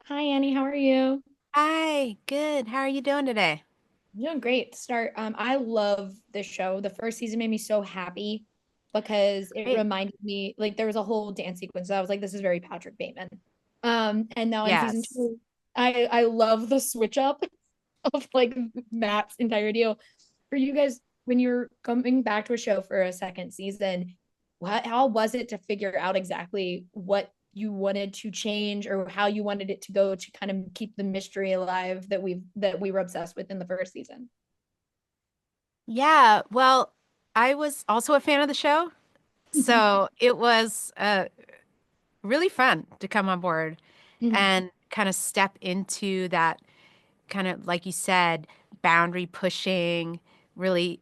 Hi, Annie. How are you? Hi, good. How are you doing today? I'm doing great to start. I love this show. The first season made me so happy because it Great. reminded me, like, there was a whole dance sequence. I was like, this is very Patrick Bateman. And now in season Yes. two, I love the switch up of like Matt's entire deal. For you guys, when you're coming back to a show for a second season, how was it to figure out exactly what you wanted to change or how you wanted it to go to kind of keep the mystery alive that we were obsessed with in the first season? Yeah, well, I was also a fan of the show, Mhm. so it was really fun to come on board Mhm. and kind of step into that kind of, like you said, boundary pushing, really,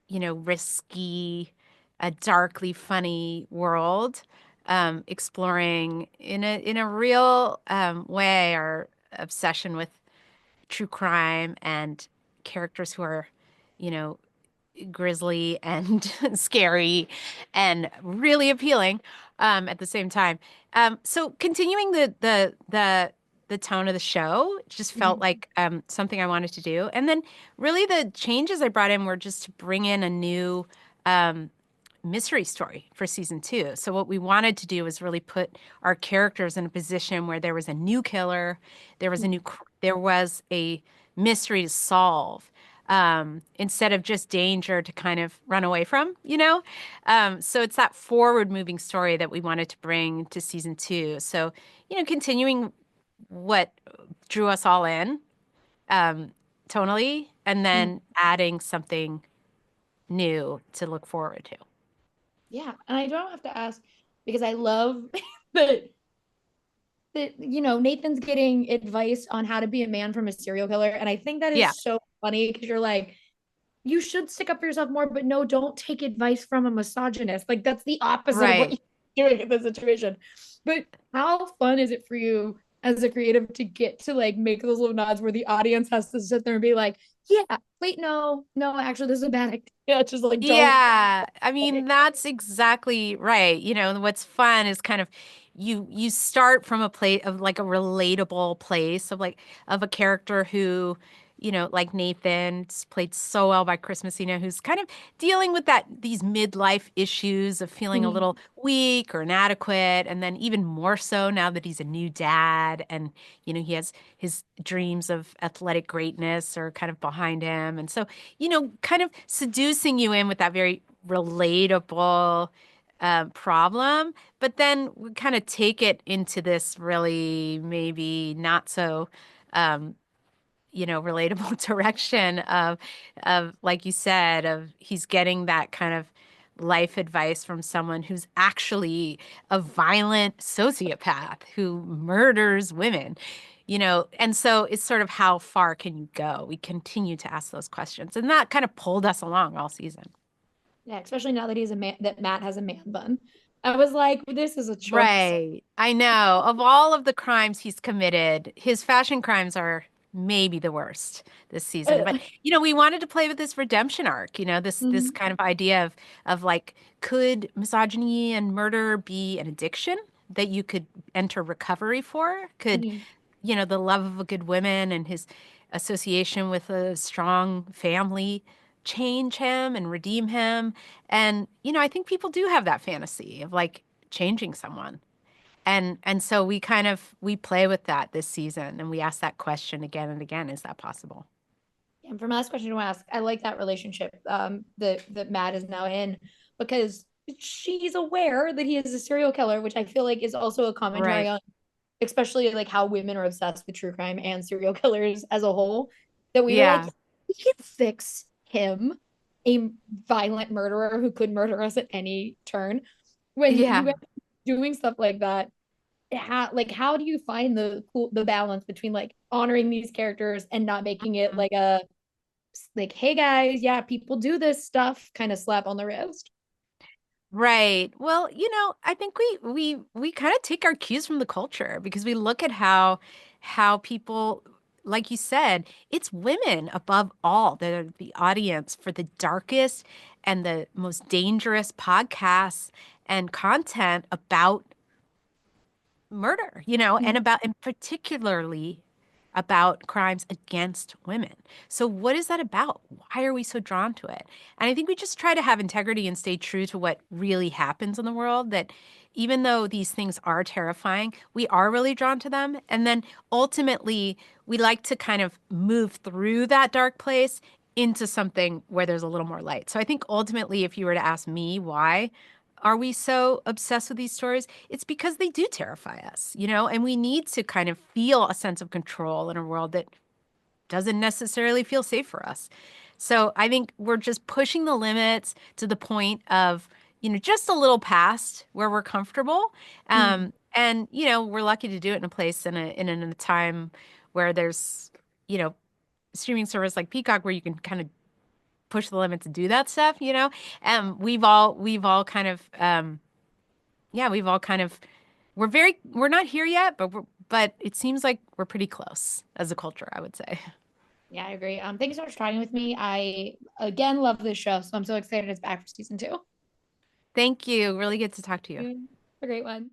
risky, darkly funny world, exploring in a real way our obsession with true crime and characters who are, you know, grisly and scary and really appealing at the same time. So continuing the tone of the show just felt Mhm. like something I wanted to do. And then really the changes I brought in were just to bring in a new um, mystery story for season two. So what we wanted to do was really put our characters in a position where there was a new killer, there was a mystery to solve, instead of just danger to kind of run away from. So it's that forward moving story that we wanted to bring to season two. So, continuing what drew us all in, um, tonally, and Mhm. then adding something new to look forward to. Yeah, and I don't have to ask because I love that Nathan's getting advice on how to be a man from a serial killer, and I think that Yeah. is so funny because you're like, you should stick up for yourself more, but no, don't take advice from a misogynist. Like that's the opposite of what Right. you're doing in this situation. But how fun is it for you as a creative to get to like make those little nods where the audience has to sit there and be like, yeah, wait, no, no, actually, this is a bad idea. Yeah, just like don't. Yeah, I mean that's exactly right. What's fun is kind of you start from a place of like a relatable place of like of a character who, like Nathan, it's played so well by Chris Messina, who's kind of dealing with these midlife issues of feeling a Mhm. little weak or inadequate, and then even more so now that he's a new dad and he has his dreams of athletic greatness are kind of behind him. And so kind of seducing you in with that very relatable problem, but then we kind of take it into this really maybe not so, um, relatable direction of, like you said, of he's getting that kind of life advice from someone who's actually a violent sociopath who murders women. And so it's sort of how far can you go? We continue to ask those questions, and that kind of pulled us along all season. Yeah, especially now that he's a man, that Matt has a man bun. I was like, this is a choice. Right. I know. Of all of the crimes he's committed, his fashion crimes are maybe the worst this season. But we wanted to play with this redemption arc, this Mhm. kind of idea of like, could misogyny and murder be an addiction that you could enter recovery for? Could, Mhm. the love of a good woman and his association with a strong family change him and redeem him? And, I think people do have that fantasy of like changing someone. And so we play with that this season and we ask that question again and again, is that possible? And for my last question to ask, I like that relationship that Matt is now in because she's aware that he is a serial killer, which I feel like is also a commentary Right. on especially like how women are obsessed with true crime and serial killers as a whole. That we were like, Yeah. we can fix him, a violent murderer who could murder us at any turn. When you Yeah. guys are doing stuff like that, how do you find the balance between like honoring these characters and not making it Mhm. like a like, hey guys, yeah, people do this stuff kind of slap on the wrist? Right. Well, I think we kind of take our cues from the culture because we look at how people, like you said, it's women above all that are the audience for the darkest and the most dangerous podcasts and content about murder, and particularly about crimes against women. So what is that about? Why are we so drawn to it? And I think we just try to have integrity and stay true to what really happens in the world, that even though these things are terrifying, we are really drawn to them. And then ultimately, we like to kind of move through that dark place into something where there's a little more light. So I think ultimately, if you were to ask me why are we so obsessed with these stories? It's because they do terrify us, and we need to kind of feel a sense of control in a world that doesn't necessarily feel safe for us. So I think we're just pushing the limits to the point of, just a little past where we're comfortable. Mm. And, we're lucky to do it in a place in a time where there's, you know, streaming service like Peacock where you can kind of push the limits and do that stuff. We've all kind of yeah, we've all kind of we're not here yet, but it seems like we're pretty close as a culture, I would say. Yeah, I agree. Thank you so much for talking with me. I again love this show, so I'm so excited it's back for season two. Thank you. Really good to talk to you. Mm, a great one.